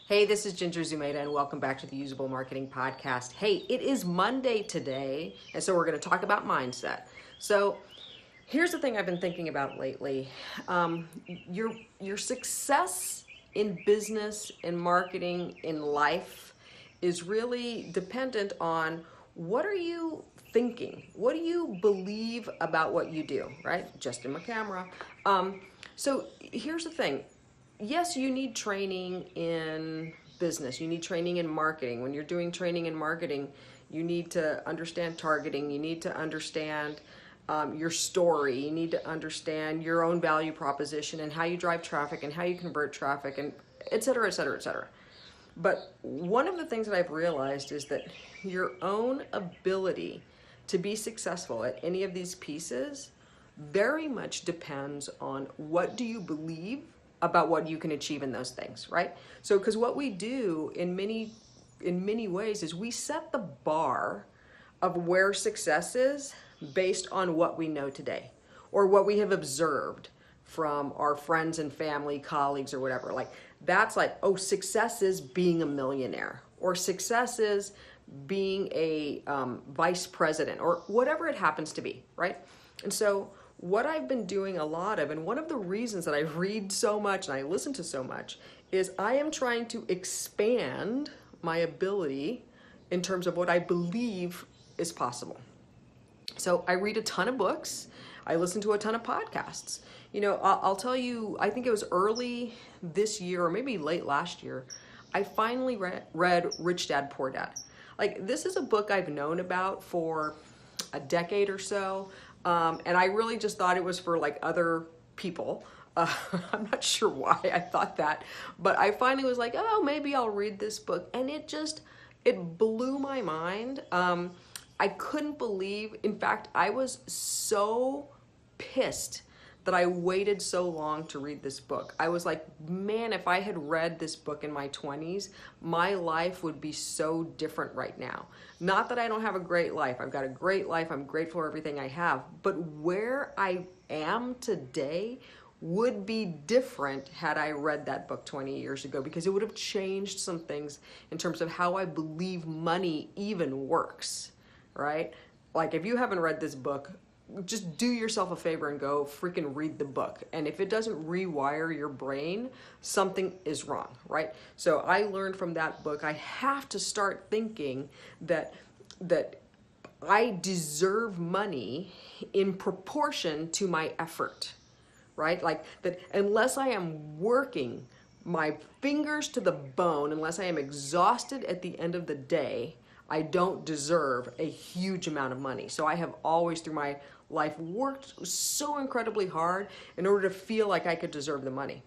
Hey, this is Ginger Zumeda, and welcome back to the Usable Marketing Podcast. Hey, it is Monday today, and so we're going to talk about mindset. So, here's the thing I've been thinking about lately. Your success in business, in marketing, in life is really dependent on what are you thinking? What do you believe about what you do, right? Just in my camera. So, here's the thing. Yes, you need training in business. You need training in marketing. When you're doing training in marketing, you need to understand targeting. You need to understand your story. You need to understand your own value proposition and how you drive traffic and how you convert traffic and et cetera, et cetera, et cetera. But one of the things that I've realized is that your own ability to be successful at any of these pieces very much depends on what do you believe about what you can achieve in those things, right? So, because what we do in many ways is we set the bar of where success is based on what we know today or what we have observed from our friends and family, colleagues, or whatever. Like, that's like, oh, success is being a millionaire, or success is being a vice president, or whatever it happens to be, right? And so what I've been doing a lot of, and one of the reasons that I read so much and I listen to so much, is I am trying to expand my ability in terms of what I believe is possible. So I read a ton of books. I listen to a ton of podcasts. You know, I'll tell you, I think it was early this year or maybe late last year, I finally read Rich Dad, Poor Dad. Like, this is a book I've known about for a decade or so. And I really just thought it was for like other people. I'm not sure why I thought that, but I finally was like, oh, maybe I'll read this book. And it blew my mind. I couldn't believe, in fact, I was so pissed that I waited so long to read this book. I was like, man, if I had read this book in my 20s, my life would be so different right now. Not that I don't have a great life. I've got a great life. I'm grateful for everything I have. But where I am today would be different had I read that book 20 years ago, because it would have changed some things in terms of how I believe money even works, right? Like, if you haven't read this book, just do yourself a favor and go freaking read the book. And if it doesn't rewire your brain, something is wrong, right? So I learned from that book, I have to start thinking that I deserve money in proportion to my effort, right? Like, that unless I am working my fingers to the bone, unless I am exhausted at the end of the day, I don't deserve a huge amount of money. So I have always through my life worked so incredibly hard in order to feel like I could deserve the money.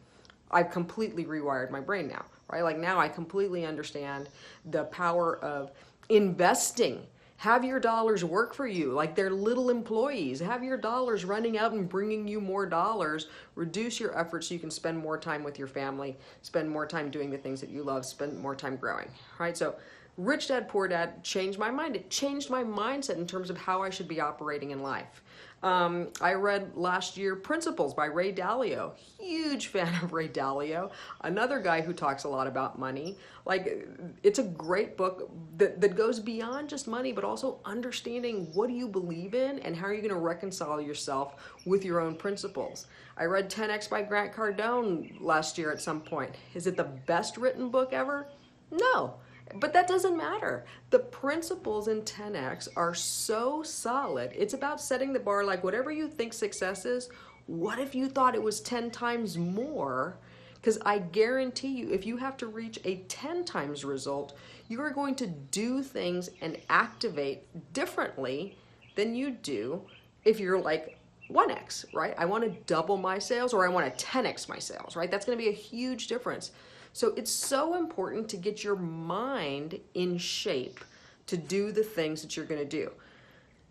I've completely rewired my brain now, right? Like, now I completely understand the power of investing. Have your dollars work for you like they're little employees. Have your dollars running out and bringing you more dollars. Reduce your efforts so you can spend more time with your family, spend more time doing the things that you love, spend more time growing, right? So Rich Dad, Poor Dad changed my mind. It changed my mindset in terms of how I should be operating in life. I read last year Principles by Ray Dalio. Huge fan of Ray Dalio. Another guy who talks a lot about money. Like, it's a great book that goes beyond just money, but also understanding what do you believe in and how are you going to reconcile yourself with your own principles. I read 10X by Grant Cardone last year at some point. Is it the best written book ever? No. But that doesn't matter. The principles in 10X are so solid. It's about setting the bar, like, whatever you think success is, what if you thought it was 10 times more? Because I guarantee you, if you have to reach a 10 times result, you are going to do things and activate differently than you do if you're like 1X, right? I want to double my sales, or I want to 10X my sales, right? That's going to be a huge difference. So it's so important to get your mind in shape to do the things that you're going to do.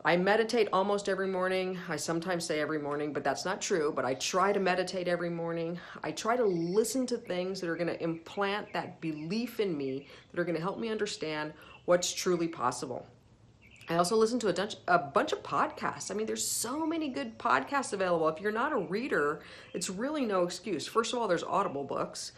I meditate almost every morning. I sometimes say every morning, but that's not true. But I try to meditate every morning. I try to listen to things that are going to implant that belief in me, that are going to help me understand what's truly possible. I also listen to a bunch of podcasts. I mean, there's so many good podcasts available. If you're not a reader, it's really no excuse. First of all, there's Audible books.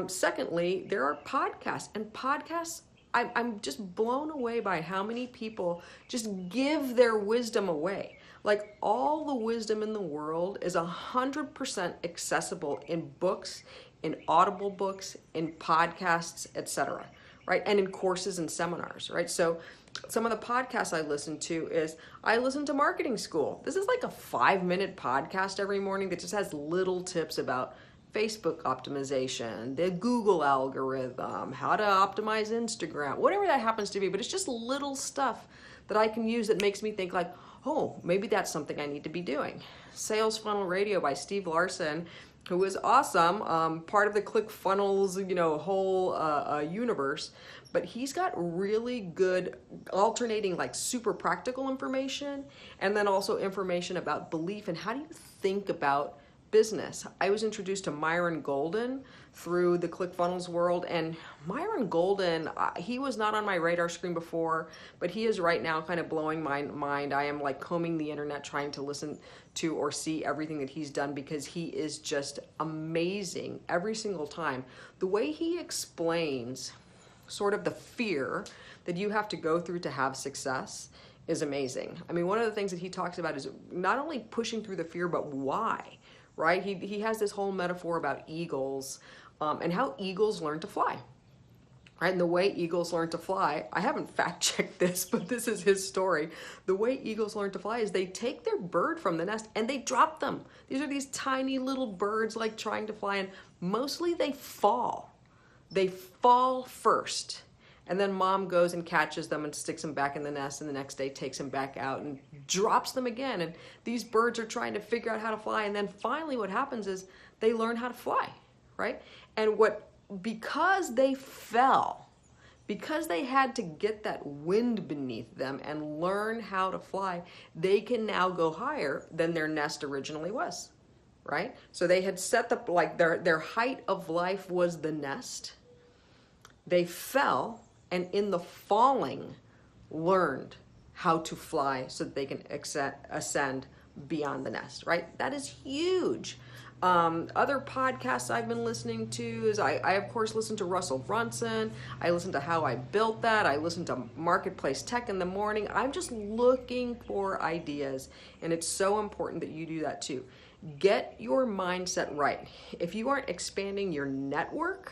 Secondly, there are podcasts. And podcasts, I'm just blown away by how many people just give their wisdom away. Like, all the wisdom in the world is 100% accessible in books, in Audible books, in podcasts, etc., right? And in courses and seminars, right? So some of the podcasts I listen to I listen to Marketing School. This is like a 5-minute podcast every morning that just has little tips about Facebook optimization, the Google algorithm, how to optimize Instagram, whatever that happens to be. But it's just little stuff that I can use that makes me think like, oh, maybe that's something I need to be doing. Sales Funnel Radio by Steve Larson, who is awesome, part of the ClickFunnels, whole universe. But he's got really good alternating, like, super practical information, and then also information about belief and how do you think about business. I was introduced to Myron Golden through the ClickFunnels world, and Myron Golden, he was not on my radar screen before, but he is right now kind of blowing my mind. I am like combing the internet trying to listen to or see everything that he's done because he is just amazing every single time. The way he explains sort of the fear that you have to go through to have success is amazing. I mean, one of the things that he talks about is not only pushing through the fear, but why, right? He has this whole metaphor about eagles and how eagles learn to fly, right? And the way eagles learn to fly, I haven't fact-checked this, but this is his story. The way eagles learn to fly is they take their bird from the nest and they drop them. These are these tiny little birds like trying to fly, and mostly they fall. They fall first, and then mom goes and catches them and sticks them back in the nest, and the next day takes them back out and drops them again. And these birds are trying to figure out how to fly, and then finally what happens is they learn how to fly, right? And because they fell, because they had to get that wind beneath them and learn how to fly, they can now go higher than their nest originally was, right? So they had set up, like, their height of life was the nest. They fell, and in the falling, learned how to fly so that they can ascend beyond the nest, right? That is huge. Other podcasts I've been listening to is I of course listen to Russell Brunson. I listen to How I Built That. I listen to Marketplace Tech in the morning. I'm just looking for ideas, and it's so important that you do that too. Get your mindset right. If you aren't expanding your network,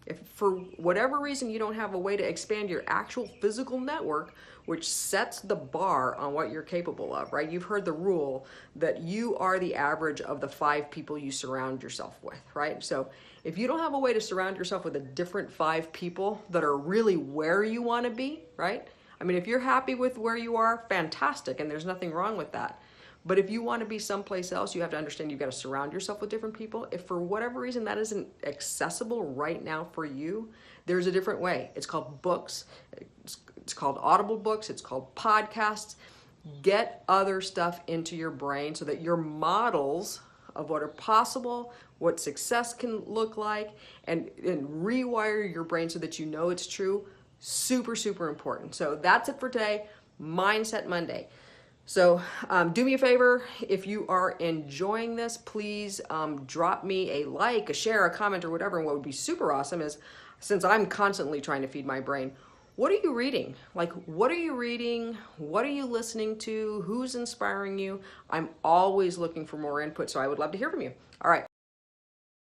if for whatever reason you don't have a way to expand your actual physical network, which sets the bar on what you're capable of, right? You've heard the rule that you are the average of the 5 people you surround yourself with, right? So if you don't have a way to surround yourself with a different 5 people that are really where you want to be, right? I mean, if you're happy with where you are, fantastic, and there's nothing wrong with that. But if you want to be someplace else, you have to understand you've got to surround yourself with different people. If for whatever reason that isn't accessible right now for you, there's a different way. It's called books. It's called Audible books. It's called podcasts. Get other stuff into your brain so that your models of what are possible, what success can look like, and rewire your brain so that you know it's true. Super, super important. So that's it for today. Mindset Monday. So do me a favor, if you are enjoying this, please drop me a like, a share, a comment, or whatever. And what would be super awesome is, since I'm constantly trying to feed my brain, what are you reading? Like, what are you reading? What are you listening to? Who's inspiring you? I'm always looking for more input, so I would love to hear from you. All right.